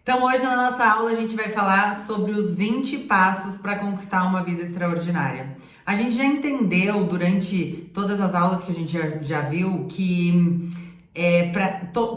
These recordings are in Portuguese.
Então, hoje na nossa aula a gente vai falar sobre os 20 passos para conquistar uma vida extraordinária. A gente já entendeu durante todas as aulas que a gente já viu que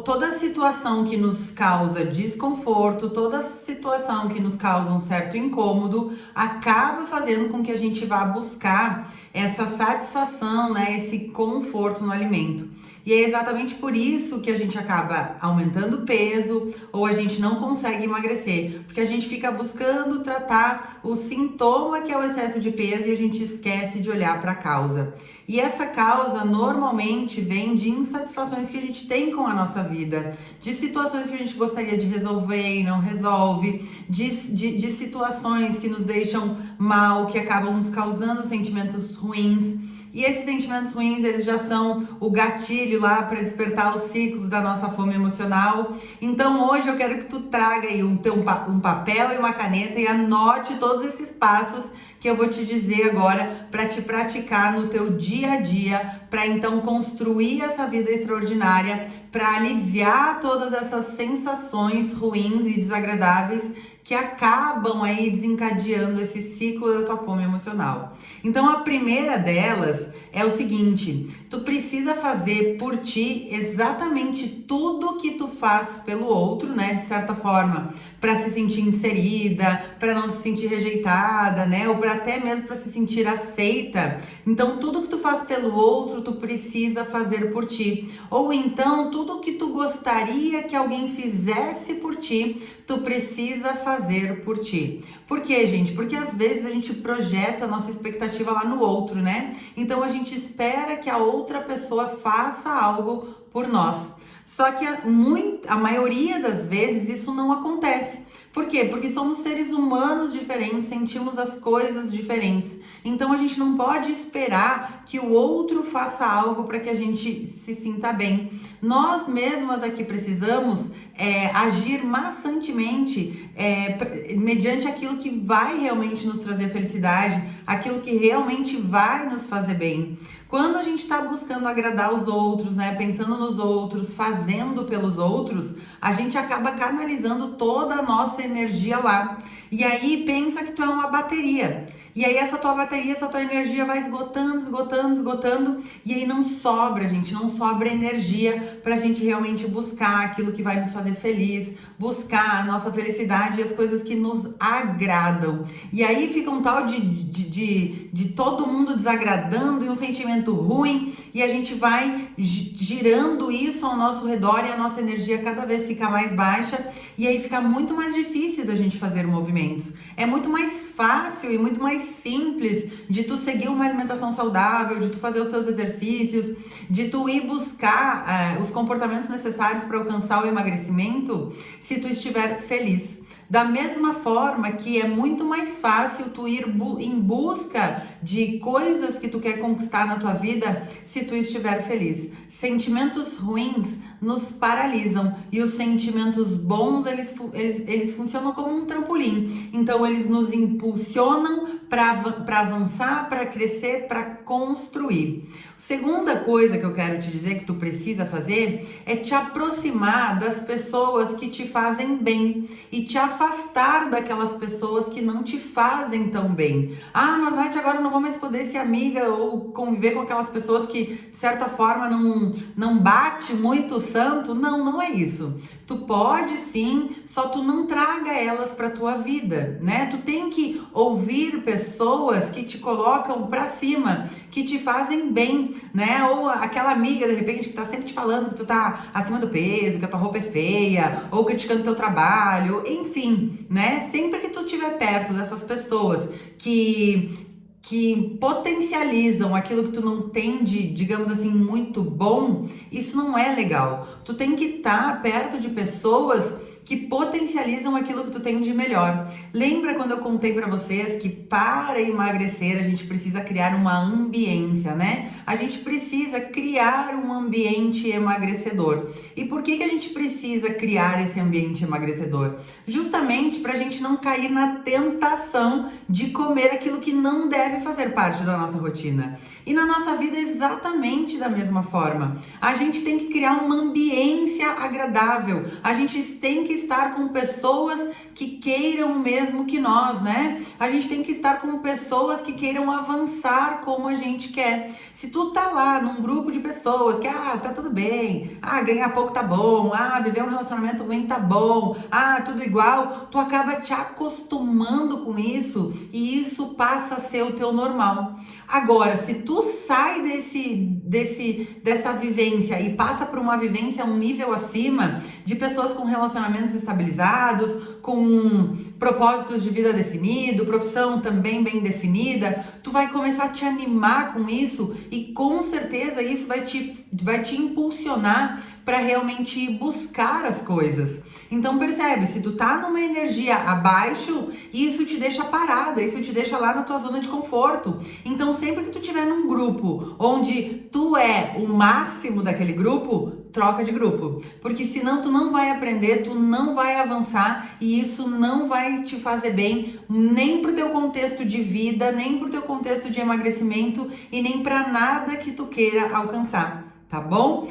toda situação que nos causa desconforto, toda situação que nos causa um certo incômodo, acaba fazendo com que a gente vá buscar essa satisfação, né, esse conforto no alimento. E é exatamente por isso que a gente acaba aumentando o peso ou a gente não consegue emagrecer, porque a gente fica buscando tratar o sintoma que é o excesso de peso e a gente esquece de olhar para a causa. E essa causa normalmente vem de insatisfações que a gente tem com a nossa vida, de situações que a gente gostaria de resolver e não resolve, de situações que nos deixam mal, que acabam nos causando sentimentos ruins. E esses sentimentos ruins, eles já são o gatilho lá para despertar o ciclo da nossa fome emocional. Então hoje eu quero que tu traga aí um papel e uma caneta e anote todos esses passos que eu vou te dizer agora para te praticar no teu dia a dia, para então construir essa vida extraordinária, para aliviar todas essas sensações ruins e desagradáveis que acabam aí desencadeando esse ciclo da tua fome emocional. Então a primeira delas é o seguinte: tu precisa fazer por ti exatamente tudo que tu faz pelo outro, né, de certa forma, para se sentir inserida, para não se sentir rejeitada, né, ou para até mesmo para se sentir aceita. Então tudo que tu faz pelo outro, tu precisa fazer por ti. Ou então tudo que tu gostaria que alguém fizesse por ti, tu precisa fazer por ti. Por quê, gente? Porque às vezes a gente projeta a nossa expectativa lá no outro, né? Então a gente espera que a outra pessoa faça algo por nós. Só que a maioria das vezes isso não acontece. Por quê? Porque somos seres humanos diferentes, sentimos as coisas diferentes. Então a gente não pode esperar que o outro faça algo para que a gente se sinta bem. Nós mesmas aqui precisamos agir maçantemente mediante aquilo que vai realmente nos trazer felicidade, aquilo que realmente vai nos fazer bem. Quando a gente está buscando agradar os outros, né, pensando nos outros, fazendo pelos outros, a gente acaba canalizando toda a nossa energia lá. E aí pensa que tu é uma bateria. E aí essa tua bateria, essa tua energia vai esgotando, e aí não sobra, gente, não sobra energia pra gente realmente buscar aquilo que vai nos fazer feliz, buscar a nossa felicidade e as coisas que nos agradam. E aí fica um tal de todo mundo desagradando e um sentimento ruim, e a gente vai girando isso ao nosso redor e a nossa energia cada vez fica mais baixa, e aí fica muito mais difícil da gente fazer movimentos. É muito mais fácil e muito mais simples de tu seguir uma alimentação saudável, de tu fazer os teus exercícios, de tu ir buscar os comportamentos necessários para alcançar o emagrecimento, se tu estiver feliz. Da mesma forma que é muito mais fácil tu ir em busca de coisas que tu quer conquistar na tua vida se tu estiver feliz. Sentimentos ruins nos paralisam e os sentimentos bons, eles funcionam como um trampolim. Então eles nos impulsionam para avançar, para crescer, para construir. Segunda coisa que eu quero te dizer que tu precisa fazer é te aproximar das pessoas que te fazem bem e te afastar daquelas pessoas que não te fazem tão bem. Ah, mas Nath, agora eu não vou mais poder ser amiga ou conviver com aquelas pessoas que de certa forma não bate muito o santo. Não, não é isso. Tu pode sim, só tu não traga elas pra tua vida, né? Tu tem que ouvir pessoas que te colocam pra cima, que te fazem bem, né? Ou aquela amiga, de repente, que tá sempre te falando que tu tá acima do peso, que a tua roupa é feia, ou criticando teu trabalho, enfim, né? Sempre que tu estiver perto dessas pessoas que potencializam aquilo que tu não tem de, digamos assim, muito bom, isso não é legal. Tu tem que estar perto de pessoas que potencializam aquilo que tu tem de melhor. Lembra quando eu contei pra vocês que para emagrecer a gente precisa criar uma ambiência, né? a gente precisa criar um ambiente emagrecedor. E por que a gente precisa criar esse ambiente emagrecedor? Justamente para a gente não cair na tentação de comer aquilo que não deve fazer parte da nossa rotina. E na nossa vida é exatamente da mesma forma. A gente tem que criar uma ambiência agradável. A gente tem que estar com pessoas que queiram o mesmo que nós, né? A gente tem que estar com pessoas que queiram avançar como a gente quer. Se tu tá lá num grupo de pessoas que, tá tudo bem, ganhar pouco tá bom, viver um relacionamento ruim tá bom, tudo igual, tu acaba te acostumando com isso e isso passa a ser o teu normal. Agora, se tu sai dessa vivência e passa por uma vivência um nível acima, de pessoas com relacionamentos estabilizados, com propósitos de vida definido, profissão também bem definida, tu vai começar a te animar com isso e com certeza isso vai te impulsionar para realmente ir buscar as coisas. Então percebe, se tu tá numa energia abaixo, isso te deixa parada, isso te deixa lá na tua zona de conforto. Então sempre que tu tiver num grupo onde tu é o máximo daquele grupo, troca de grupo. Porque senão tu não vai aprender, tu não vai avançar e isso não vai te fazer bem nem pro teu contexto de vida, nem pro teu contexto de emagrecimento e nem para nada que tu queira alcançar. Tá bom?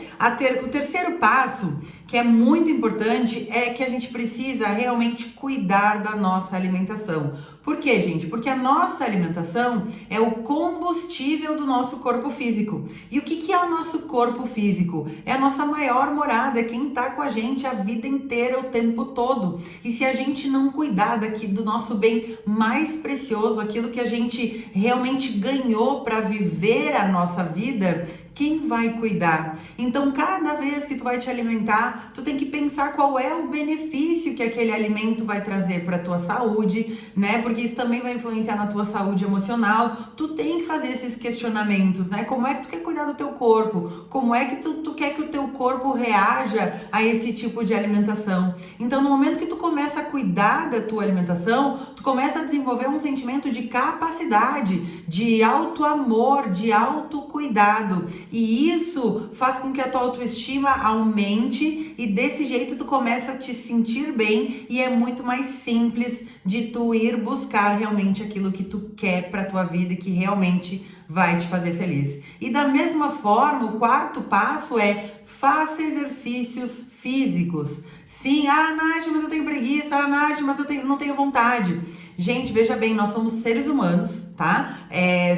O terceiro passo, que é muito importante, é que a gente precisa realmente cuidar da nossa alimentação. Por quê, gente? Porque a nossa alimentação é o combustível do nosso corpo físico. E o que é o nosso corpo físico? É a nossa maior morada, é quem tá com a gente a vida inteira, o tempo todo. E se a gente não cuidar do nosso bem mais precioso, aquilo que a gente realmente ganhou para viver a nossa vida, quem vai cuidar? Então, cada vez que tu vai te alimentar, tu tem que pensar qual é o benefício que aquele alimento vai trazer para tua saúde, né? Porque isso também vai influenciar na tua saúde emocional. Tu tem que fazer esses questionamentos, né? Como é que tu quer cuidar do teu corpo? Como é que tu quer que o teu corpo reaja a esse tipo de alimentação? Então, no momento que tu começa a cuidar da tua alimentação, tu começa a desenvolver um sentimento de capacidade, de auto-amor, de autocuidado. E isso faz com que a tua autoestima aumente e desse jeito tu começa a te sentir bem e é muito mais simples de tu ir buscar realmente aquilo que tu quer para tua vida e que realmente vai te fazer feliz. E da mesma forma, o quarto passo é faça exercícios físicos. Sim, Nath, mas eu tenho preguiça, Nath, mas não tenho vontade. Gente, veja bem, nós somos seres humanos, tá?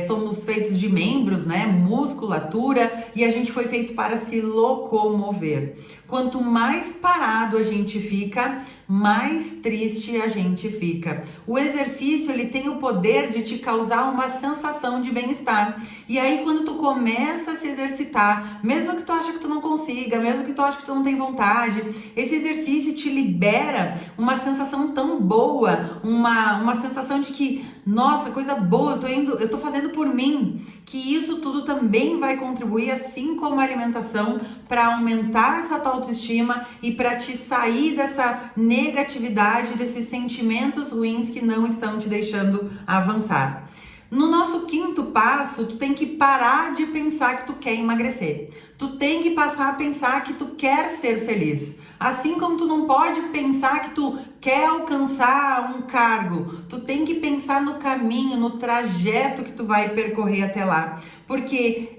Somos feitos de membros, né? Musculatura, e a gente foi feito para se locomover. Quanto mais parado a gente fica, mais triste a gente fica. O exercício, ele tem o poder de te causar uma sensação de bem-estar. E aí, quando tu começa a se exercitar, mesmo que tu acha que tu não consiga, mesmo que tu acha que tu não tem vontade, esse exercício te libera uma sensação tão boa, uma sensação de que, nossa, coisa boa, eu tô fazendo por mim, que isso tudo também vai contribuir, assim como a alimentação, para aumentar essa tua autoestima e para te sair dessa negatividade, desses sentimentos ruins que não estão te deixando avançar. No nosso quinto passo, tu tem que parar de pensar que tu quer emagrecer. Tu tem que passar a pensar que tu quer ser feliz. Assim como tu não pode pensar que tu quer alcançar um cargo, tu tem que pensar no caminho, no trajeto que tu vai percorrer até lá. Porque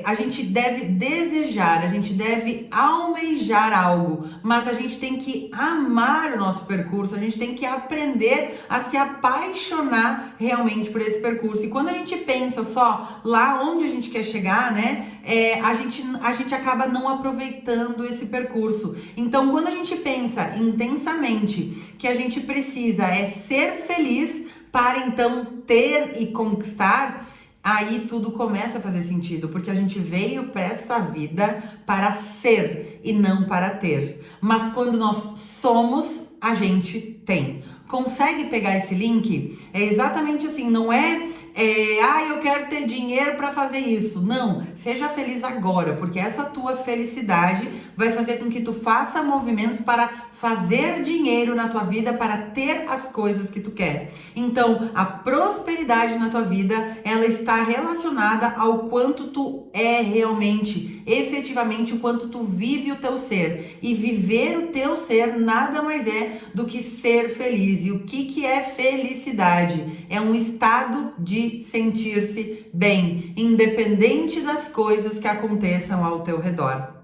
a gente deve desejar, a gente deve almejar algo, mas a gente tem que amar o nosso percurso, a gente tem que aprender a se apaixonar realmente por esse percurso. E quando a gente pensa só lá onde a gente quer chegar, né, a gente acaba não aproveitando esse percurso. Então, quando a gente pensa intensamente que a gente precisa ser feliz para então ter e conquistar, aí tudo começa a fazer sentido, porque a gente veio para essa vida para ser e não para ter. Mas quando nós somos, a gente tem. Consegue pegar esse link? É exatamente assim, não eu quero ter dinheiro para fazer isso. Não, seja feliz agora, porque essa tua felicidade vai fazer com que tu faça movimentos para fazer dinheiro na tua vida para ter as coisas que tu quer. Então, a prosperidade na tua vida, ela está relacionada ao quanto tu é realmente, efetivamente, o quanto tu vive o teu ser. E viver o teu ser nada mais é do que ser feliz. E o que é felicidade? É um estado de sentir-se bem, independente das coisas que aconteçam ao teu redor.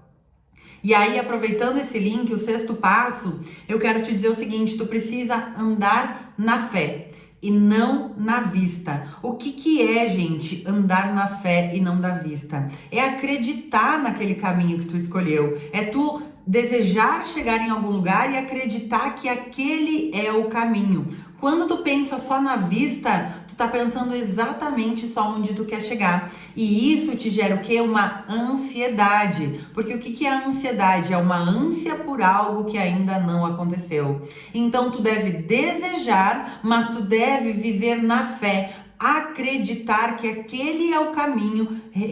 E aí, aproveitando esse link, o 6º passo, eu quero te dizer o seguinte: tu precisa andar na fé e não na vista. O que é, gente, andar na fé e não na vista? É acreditar naquele caminho que tu escolheu. É tu desejar chegar em algum lugar e acreditar que aquele é o caminho. Quando tu pensa só na vista, tu tá pensando exatamente só onde tu quer chegar. E isso te gera o quê? Uma ansiedade. Porque o que é a ansiedade? É uma ânsia por algo que ainda não aconteceu. Então tu deve desejar, mas tu deve viver na fé. Acreditar que aquele é o caminho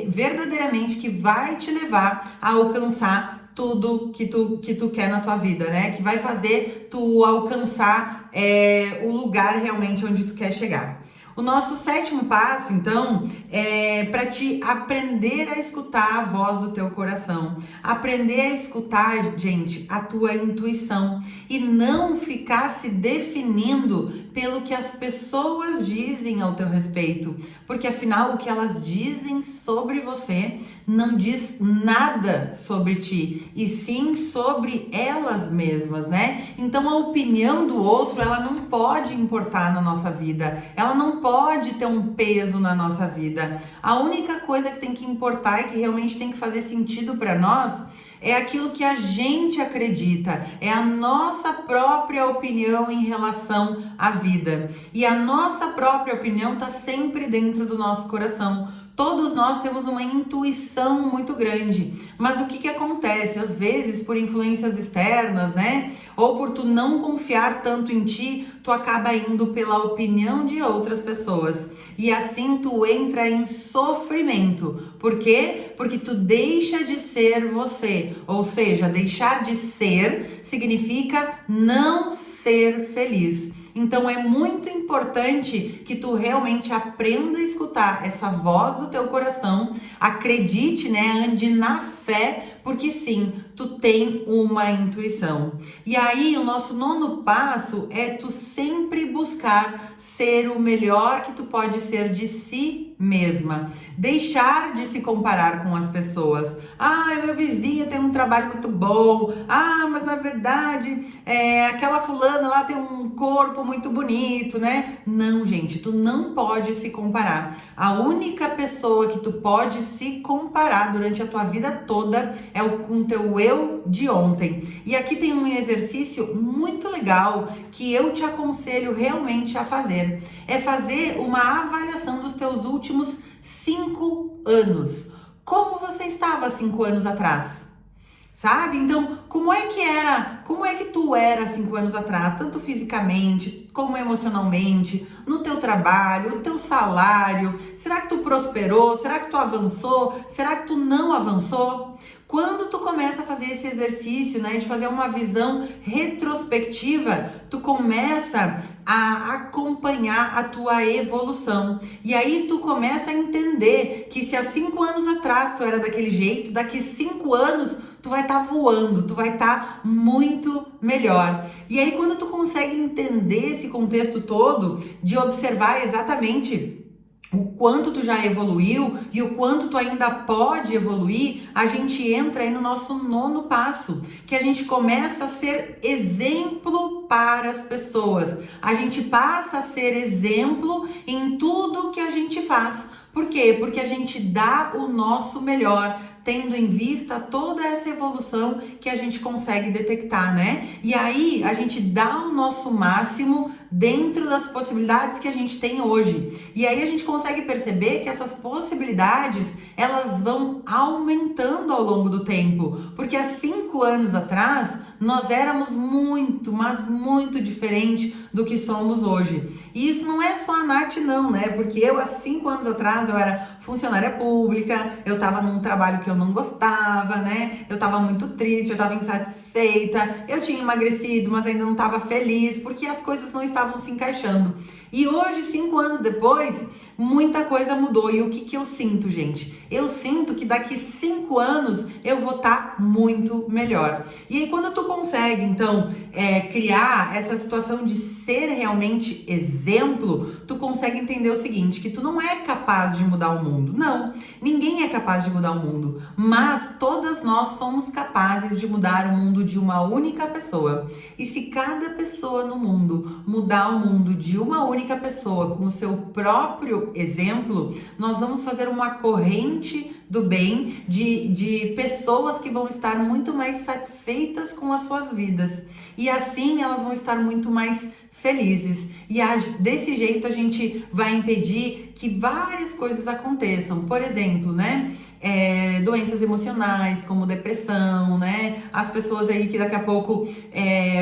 verdadeiramente que vai te levar a alcançar tudo que tu quer na tua vida, né? Que vai fazer tu alcançar o lugar realmente onde tu quer chegar. O nosso 7º passo, então, é para te aprender a escutar a voz do teu coração. Aprender a escutar, gente, a tua intuição. E não ficar se definindo pelo que as pessoas dizem ao teu respeito. Porque, afinal, o que elas dizem sobre você não diz nada sobre ti, e sim sobre elas mesmas, né? Então, a opinião do outro, ela não pode importar na nossa vida. Ela não pode ter um peso na nossa vida. A única coisa que tem que importar e que realmente tem que fazer sentido para nós é aquilo que a gente acredita, é a nossa própria opinião em relação à vida. E a nossa própria opinião está sempre dentro do nosso coração. Todos nós temos uma intuição muito grande, mas o que acontece? Às vezes, por influências externas, né? Ou por tu não confiar tanto em ti, tu acaba indo pela opinião de outras pessoas. E assim tu entra em sofrimento. Por quê? Porque tu deixa de ser você. Ou seja, deixar de ser significa não ser feliz. Então é muito importante que tu realmente aprenda a escutar essa voz do teu coração, acredite, né, ande na fé, porque sim, tu tem uma intuição. E aí o nosso 9º passo é tu sempre buscar ser o melhor que tu pode ser de si mesma. Deixar de se comparar com as pessoas. Ah, meu vizinho tem um trabalho muito bom. Ah, mas na verdade, aquela fulana lá tem um corpo muito bonito, né? Não, gente, tu não pode se comparar. A única pessoa que tu pode se comparar durante a tua vida toda é com o teu eu de ontem. E aqui tem um exercício muito legal que eu te aconselho realmente a fazer. É fazer uma avaliação dos teus últimos 5 anos. Como você estava 5 anos atrás? Sabe? Então, como é que tu era 5 anos atrás, tanto fisicamente como emocionalmente, no teu trabalho, no teu salário? Será que tu prosperou? Será que tu avançou? Será que tu não avançou? Quando tu começa a fazer esse exercício, né, de fazer uma visão retrospectiva, tu começa a acompanhar a tua evolução. E aí tu começa a entender que se há 5 anos atrás tu era daquele jeito, daqui 5 anos tu vai estar voando, tu vai estar muito melhor. E aí quando tu consegue entender esse contexto todo, de observar exatamente o quanto tu já evoluiu e o quanto tu ainda pode evoluir, a gente entra aí no nosso 9º passo, que a gente começa a ser exemplo para as pessoas. A gente passa a ser exemplo em tudo que a gente faz. Por quê? Porque a gente dá o nosso melhor, tendo em vista toda essa evolução que a gente consegue detectar, né? E aí a gente dá o nosso máximo dentro das possibilidades que a gente tem hoje. E aí a gente consegue perceber que essas possibilidades, elas vão aumentando ao longo do tempo. Porque há 5 anos atrás, nós éramos muito, mas muito diferente do que somos hoje. E isso não é só a Nath não, né? Porque eu, há 5 anos atrás, eu era funcionária pública, eu tava num trabalho que eu eu não gostava, né? Eu tava muito triste, eu tava insatisfeita, eu tinha emagrecido, mas ainda não tava feliz, porque as coisas não estavam se encaixando. E hoje, 5 anos depois, muita coisa mudou. E o que que eu sinto, gente? Eu sinto que daqui 5 anos eu vou estar muito melhor. E aí, quando tu consegue, então, criar essa situação de ser realmente exemplo, tu consegue entender o seguinte, que tu não é capaz de mudar o mundo. Não, ninguém é capaz de mudar o mundo. Mas todas nós somos capazes de mudar o mundo de uma única pessoa. E se cada pessoa no mundo mudar o mundo de uma única pessoa com o seu próprio exemplo, nós vamos fazer uma corrente do bem de pessoas que vão estar muito mais satisfeitas com as suas vidas. E assim elas vão estar muito mais felizes. E desse jeito a gente vai impedir que várias coisas aconteçam. Por exemplo, né? Doenças emocionais, como depressão, né? As pessoas aí que daqui a pouco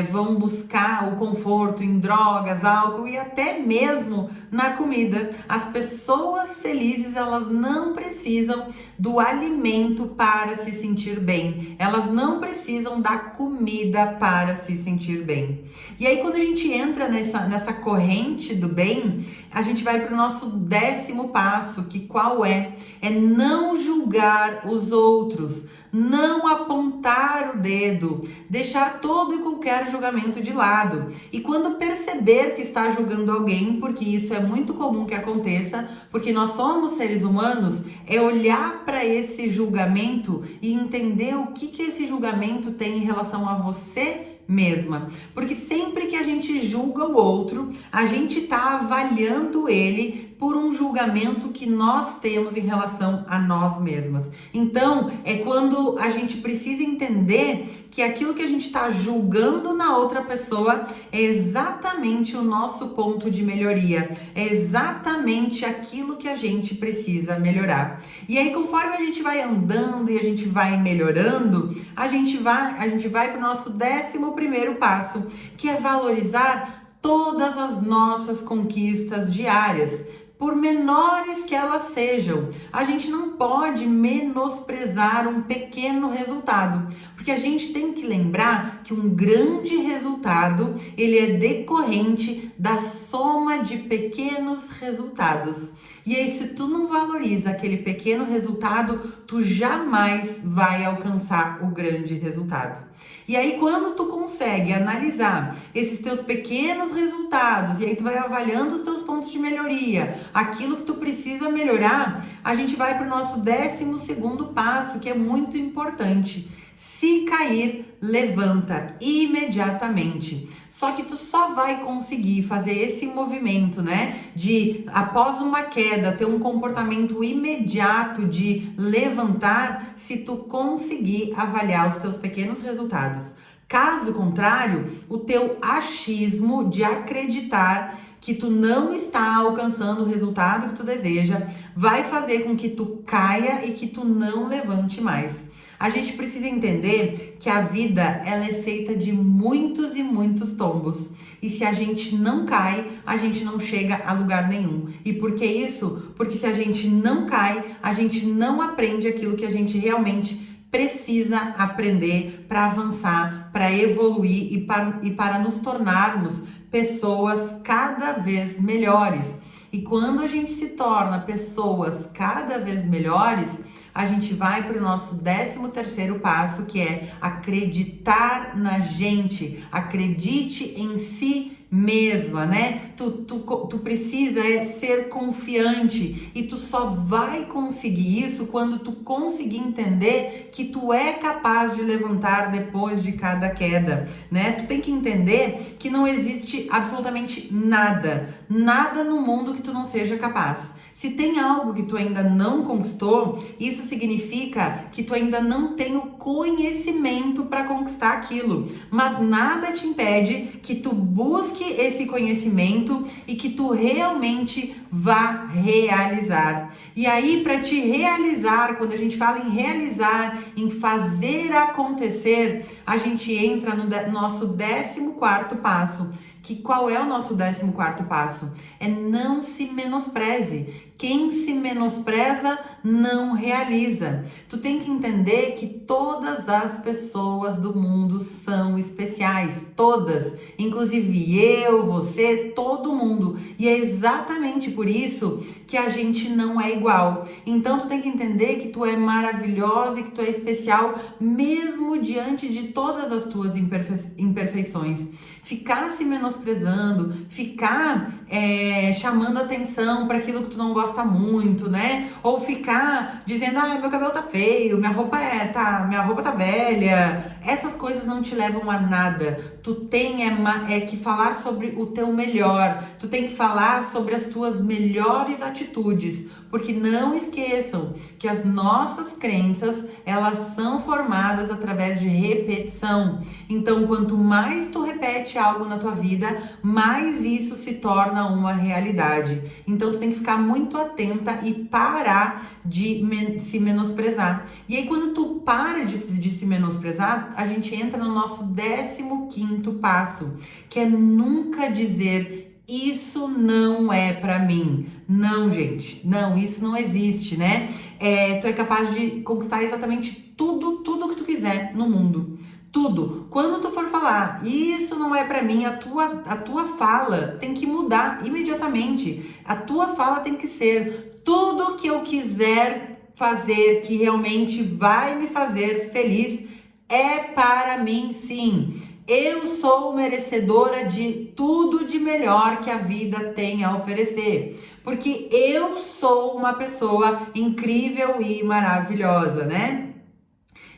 vão buscar o conforto em drogas, álcool e até mesmo na comida. As pessoas felizes, elas não precisam do alimento para se sentir bem. Elas não precisam da comida para se sentir bem. E aí, quando a gente entra nessa corrente do bem, a gente vai para o nosso 10º passo, que qual é? É não julgar os outros, não apontar o dedo, deixar todo e qualquer julgamento de lado. E quando perceber que está julgando alguém, porque isso é muito comum que aconteça, porque nós somos seres humanos, é olhar para esse julgamento e entender o que esse julgamento tem em relação a você mesma, porque sempre que a gente julga o outro, a gente tá avaliando ele por um julgamento que nós temos em relação a nós mesmas. Então, é quando a gente precisa entender que aquilo que a gente está julgando na outra pessoa é exatamente o nosso ponto de melhoria, é exatamente aquilo que a gente precisa melhorar. E aí, conforme a gente vai andando e a gente vai melhorando, a gente vai para o nosso 11º passo, que é valorizar todas as nossas conquistas diárias, por menores que elas sejam. A gente não pode menosprezar um pequeno resultado, porque a gente tem que lembrar que um grande resultado, ele é decorrente da soma de pequenos resultados. E aí, se tu não valoriza aquele pequeno resultado, tu jamais vai alcançar o grande resultado. E aí, quando tu consegue analisar esses teus pequenos resultados, e aí tu vai avaliando os teus pontos de melhoria, aquilo que tu precisa melhorar, a gente vai para o nosso 12º passo, que é muito importante. Se cair, levanta imediatamente. Só que tu só vai conseguir fazer esse movimento, né? De, após uma queda, ter um comportamento imediato de levantar, se tu conseguir avaliar os teus pequenos resultados. Caso contrário, o teu achismo de acreditar que tu não está alcançando o resultado que tu deseja, vai fazer com que tu caia e que tu não levante mais. A gente precisa entender que a vida, ela é feita de muitos e muitos tombos. E se a gente não cai, a gente não chega a lugar nenhum. E por que isso? Porque se a gente não cai, a gente não aprende aquilo que a gente realmente precisa aprender para avançar, para evoluir e para nos tornarmos pessoas cada vez melhores. E quando a gente se torna pessoas cada vez melhores, a gente vai para o nosso 13º passo, que é acreditar na gente. Acredite em si mesma, né? Tu precisa ser confiante, e tu só vai conseguir isso quando tu conseguir entender que tu é capaz de levantar depois de cada queda, né? Tu tem que entender que não existe absolutamente nada no mundo que tu não seja capaz. Se tem algo que tu ainda não conquistou, isso significa que tu ainda não tem o conhecimento para conquistar aquilo. Mas nada te impede que tu busque esse conhecimento e que tu realmente vá realizar. E aí, para te realizar, quando a gente fala em realizar, em fazer acontecer, a gente entra no nosso 14º passo. Que qual é o nosso 14º passo? É não se menospreze. quem se menospreza não realiza. Tu tem que entender que todas as pessoas do mundo são especiais, todas, inclusive eu, você, todo mundo. E é exatamente por isso que a gente não é igual. Então tu tem que entender que tu é maravilhosa e que tu é especial, mesmo diante de todas as tuas imperfeições. Ficar se menosprezando, ficar chamando atenção para aquilo que tu não gosta muito, né? Ou ficar dizendo, meu cabelo tá feio, minha roupa tá velha. Essas coisas não te levam a nada. Tu tem que falar sobre o teu melhor. Tu tem que falar sobre as tuas melhores atitudes. Porque não esqueçam que as nossas crenças, elas são formadas através de repetição. Então, quanto mais tu repete algo na tua vida, mais isso se torna uma realidade. Então, tu tem que ficar muito atenta e parar de se menosprezar. E aí, quando tu para de se menosprezar, a gente entra no nosso 15º passo, que é nunca dizer isso não é pra mim. Não, gente. Não, isso não existe, né? Tu é capaz de conquistar exatamente tudo que tu quiser no mundo. Tudo. Quando tu for falar, isso não é pra mim, a tua fala tem que mudar imediatamente. A tua fala tem que ser tudo que eu quiser fazer, que realmente vai me fazer feliz, é para mim, sim. Eu sou merecedora de tudo de melhor que a vida tem a oferecer, porque eu sou uma pessoa incrível e maravilhosa, né?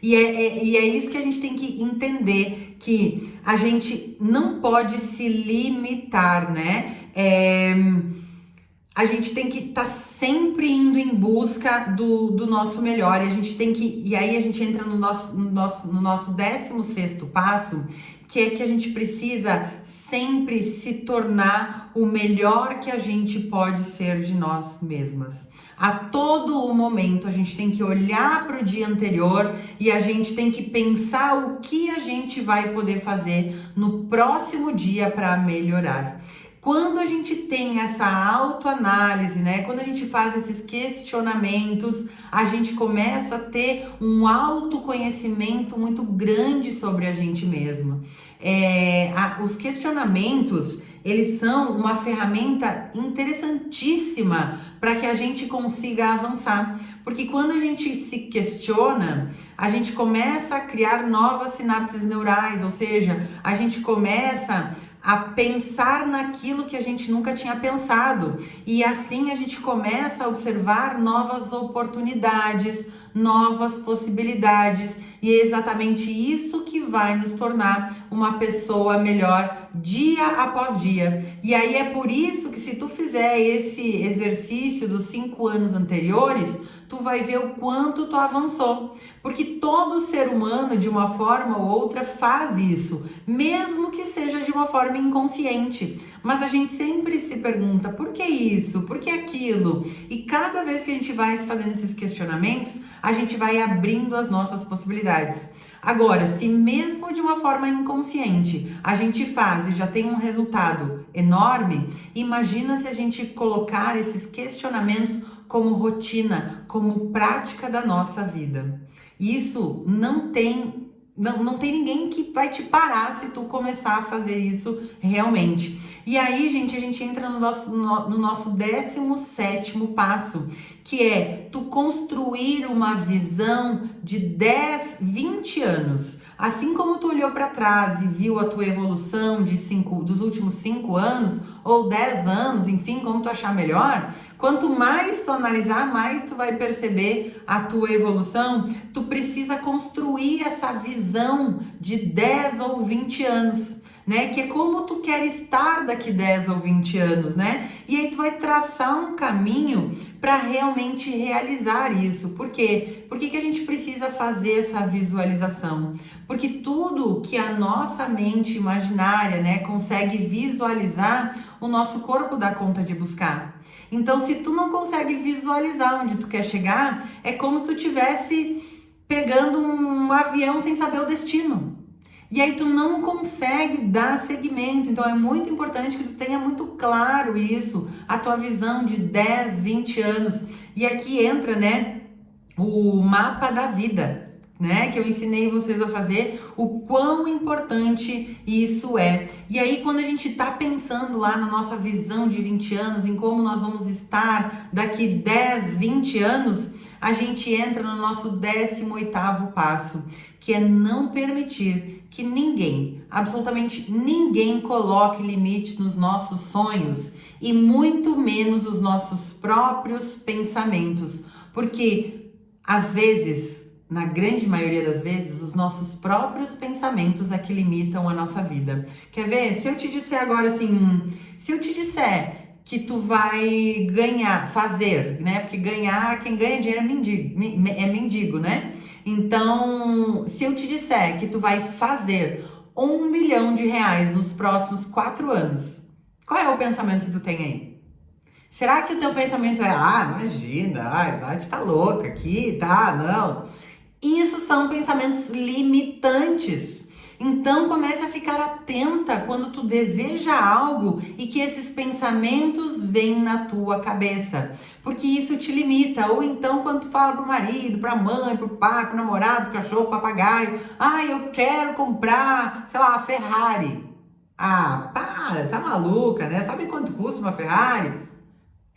E é isso que a gente tem que entender, que a gente não pode se limitar, né? A gente tem que estar sempre indo em busca do nosso melhor, e aí a gente entra no nosso 16º passo, que é que a gente precisa sempre se tornar o melhor que a gente pode ser de nós mesmas. A todo o momento a gente tem que olhar para o dia anterior e a gente tem que pensar o que a gente vai poder fazer no próximo dia para melhorar. Quando a gente tem essa autoanálise, né? Quando a gente faz esses questionamentos, a gente começa a ter um autoconhecimento muito grande sobre a gente mesma. Os questionamentos, eles são uma ferramenta interessantíssima para que a gente consiga avançar. Porque quando a gente se questiona, a gente começa a criar novas sinapses neurais, ou seja, a gente começa a pensar naquilo que a gente nunca tinha pensado. E assim a gente começa a observar novas oportunidades, novas possibilidades. E é exatamente isso que vai nos tornar uma pessoa melhor dia após dia. E aí é por isso que se tu fizer esse exercício dos 5 anos anteriores, tu vai ver o quanto tu avançou. Porque todo ser humano, de uma forma ou outra, faz isso, mesmo que seja de uma forma inconsciente. Mas a gente sempre se pergunta, por que isso? Por que aquilo? E cada vez que a gente vai fazendo esses questionamentos, a gente vai abrindo as nossas possibilidades. Agora, se mesmo de uma forma inconsciente a gente faz e já tem um resultado enorme, imagina se a gente colocar esses questionamentos como rotina, como prática da nossa vida. Isso não tem ninguém que vai te parar se tu começar a fazer isso realmente. E aí, gente, a gente entra no nosso 17º passo, que é tu construir uma visão de 10, 20 anos. Assim como tu olhou para trás e viu a tua evolução dos últimos 5 anos, ou 10 anos, enfim, como tu achar melhor, quanto mais tu analisar, mais tu vai perceber a tua evolução. Tu precisa construir essa visão de 10 ou 20 anos, né? Que é como tu quer estar daqui 10 ou 20 anos, né? E aí tu vai traçar um caminho para realmente realizar isso. Por quê? Por que a gente precisa fazer essa visualização? Porque tudo que a nossa mente imaginária, né, consegue visualizar, o nosso corpo dá conta de buscar. Então, se tu não consegue visualizar onde tu quer chegar, é como se tu estivesse pegando um avião sem saber o destino. E aí tu não consegue dar seguimento. Então é muito importante que tu tenha muito claro isso, a tua visão de 10, 20 anos. E aqui entra, né, o mapa da vida, né, que eu ensinei vocês a fazer, o quão importante isso é. E aí quando a gente tá pensando lá na nossa visão de 20 anos, em como nós vamos estar daqui 10, 20 anos, a gente entra no nosso 18º passo, que é não permitir que ninguém, absolutamente ninguém, coloque limite nos nossos sonhos e muito menos os nossos próprios pensamentos, porque às vezes, na grande maioria das vezes, os nossos próprios pensamentos é que limitam a nossa vida. Quer ver? Se eu te disser agora assim, se eu te disser que tu vai ganhar, fazer, né? Porque ganhar, quem ganha dinheiro é mendigo, né? Então, se eu te disser que tu vai fazer R$ 1 milhão nos próximos 4 anos, qual é o pensamento que tu tem aí? Será que o teu pensamento é, imagina, a Nath tá louca aqui, tá? Não. Isso são pensamentos limitantes. Então comece a ficar atenta quando tu deseja algo e que esses pensamentos vêm na tua cabeça, porque isso te limita. Ou então quando tu fala pro marido, pra mãe, pro pai, pro namorado, pro cachorro, pro papagaio, eu quero comprar, sei lá, a Ferrari. Para, tá maluca, né? Sabe quanto custa uma Ferrari?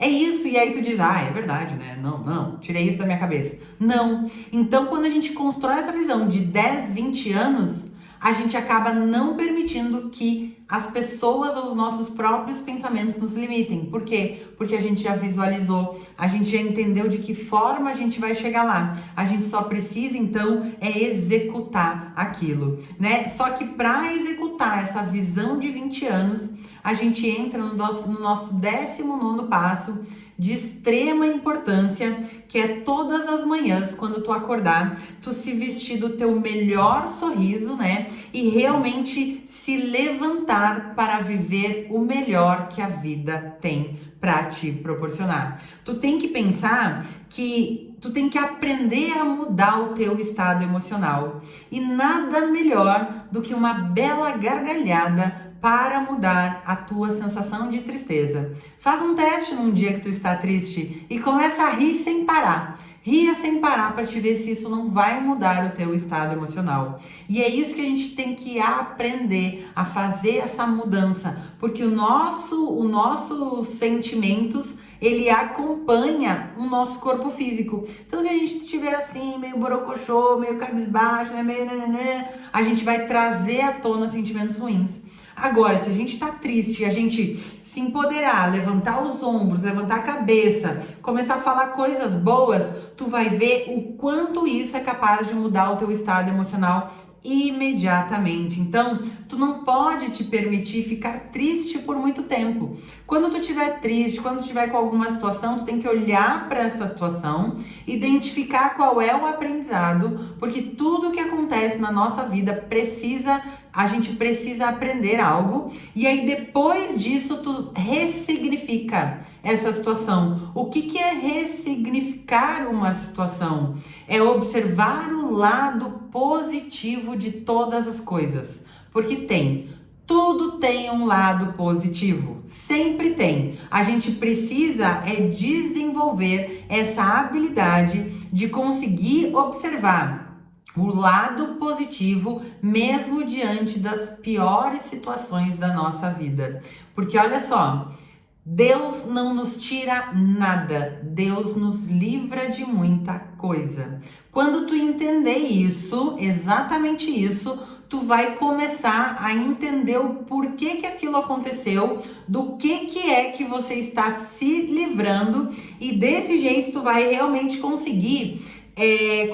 É isso, e aí tu diz, é verdade, né? Não, tirei isso da minha cabeça. Não. Então, quando a gente constrói essa visão de 10, 20 anos, a gente acaba não permitindo que as pessoas ou os nossos próprios pensamentos nos limitem. Por quê? Porque a gente já visualizou, a gente já entendeu de que forma a gente vai chegar lá. A gente só precisa, então, executar aquilo, né? Só que para executar essa visão de 20 anos, a gente entra no nosso 19º passo, de extrema importância, que é todas as manhãs, quando tu acordar, tu se vestir do teu melhor sorriso, né? E realmente se levantar para viver o melhor que a vida tem para te proporcionar. Tu tem que pensar que tu tem que aprender a mudar o teu estado emocional. E nada melhor do que uma bela gargalhada para mudar a tua sensação de tristeza. Faz um teste num dia que tu está triste e começa a rir sem parar. Ria sem parar para te ver se isso não vai mudar o teu estado emocional. E é isso que a gente tem que aprender a fazer essa mudança, porque os nossos sentimentos, ele acompanha o nosso corpo físico. Então, se a gente estiver assim, meio borocochô, meio cabisbaixo, né, meio a gente vai trazer à tona sentimentos ruins. Agora, se a gente tá triste e a gente se empoderar, levantar os ombros, levantar a cabeça, começar a falar coisas boas, tu vai ver o quanto isso é capaz de mudar o teu estado emocional imediatamente. Então, tu não pode te permitir ficar triste por muito tempo. Quando tu estiver triste, quando tu estiver com alguma situação, tu tem que olhar para essa situação, identificar qual é o aprendizado, porque tudo que acontece na nossa vida a gente precisa aprender algo, e aí depois disso tu ressignifica essa situação. O que é ressignificar uma situação? É observar o lado positivo de todas as coisas, porque tudo tem um lado positivo, sempre tem. A gente precisa desenvolver essa habilidade de conseguir observar o lado positivo, mesmo diante das piores situações da nossa vida. Porque olha só, Deus não nos tira nada, Deus nos livra de muita coisa. Quando tu entender isso, exatamente isso, tu vai começar a entender o porquê que aquilo aconteceu, do que é que você está se livrando, e desse jeito tu vai realmente conseguir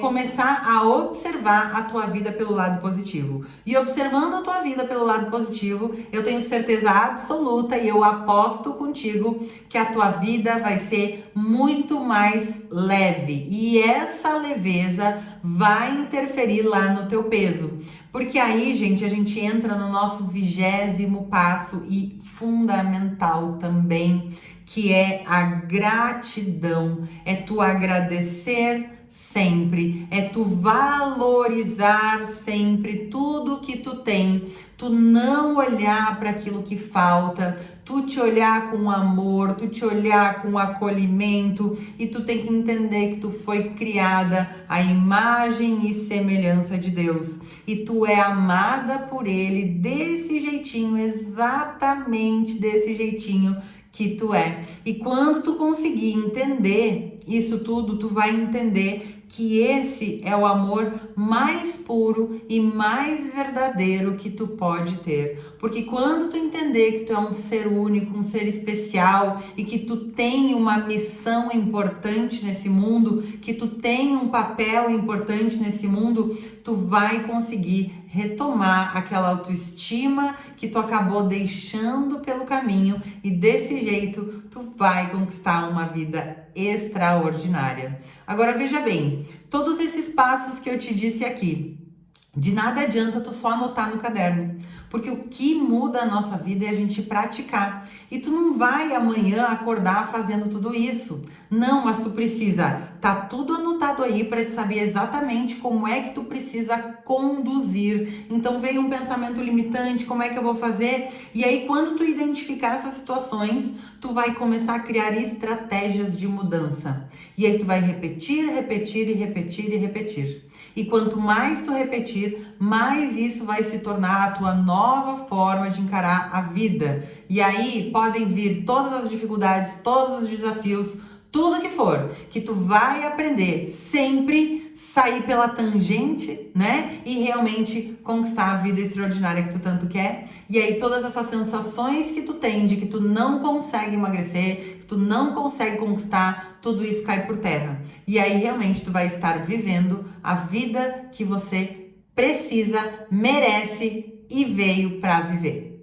começar a observar a tua vida pelo lado positivo. E observando a tua vida pelo lado positivo, eu tenho certeza absoluta e eu aposto contigo que a tua vida vai ser muito mais leve. E essa leveza vai interferir lá no teu peso. Porque aí, gente, a gente entra no nosso 20º passo e fundamental também, que é a gratidão. É tu agradecer sempre, é tu valorizar sempre tudo que tu tem, tu não olhar para aquilo que falta, tu te olhar com amor, tu te olhar com acolhimento, e tu tem que entender que tu foi criada à imagem e semelhança de Deus, e tu é amada por Ele desse jeitinho, exatamente desse jeitinho que tu é. E quando tu conseguir entender isso tudo, tu vai entender que esse é o amor mais puro e mais verdadeiro que tu pode ter. Porque quando tu entender que tu é um ser único, um ser especial, e que tu tem uma missão importante nesse mundo, que tu tem um papel importante nesse mundo, tu vai conseguir retomar aquela autoestima que tu acabou deixando pelo caminho, e desse jeito tu vai conquistar uma vida extraordinária. Agora veja bem, todos esses passos que eu te disse aqui, de nada adianta tu só anotar no caderno, porque o que muda a nossa vida é a gente praticar. E tu não vai amanhã acordar fazendo tudo isso. Não, mas tu precisa tá tudo anotado aí para te saber exatamente como é que tu precisa conduzir. Então vem um pensamento limitante, como é que eu vou fazer? E aí quando tu identificar essas situações, tu vai começar a criar estratégias de mudança. E aí tu vai repetir, repetir e repetir e repetir. E quanto mais tu repetir, mais isso vai se tornar a tua nova forma de encarar a vida. E aí podem vir todas as dificuldades, todos os desafios, tudo que for, que tu vai aprender sempre sair pela tangente, né? E realmente conquistar a vida extraordinária que tu tanto quer. E aí todas essas sensações que tu tem de que tu não consegue emagrecer, que tu não consegue conquistar, tudo isso cai por terra. E aí realmente tu vai estar vivendo a vida que você precisa, merece e veio para viver.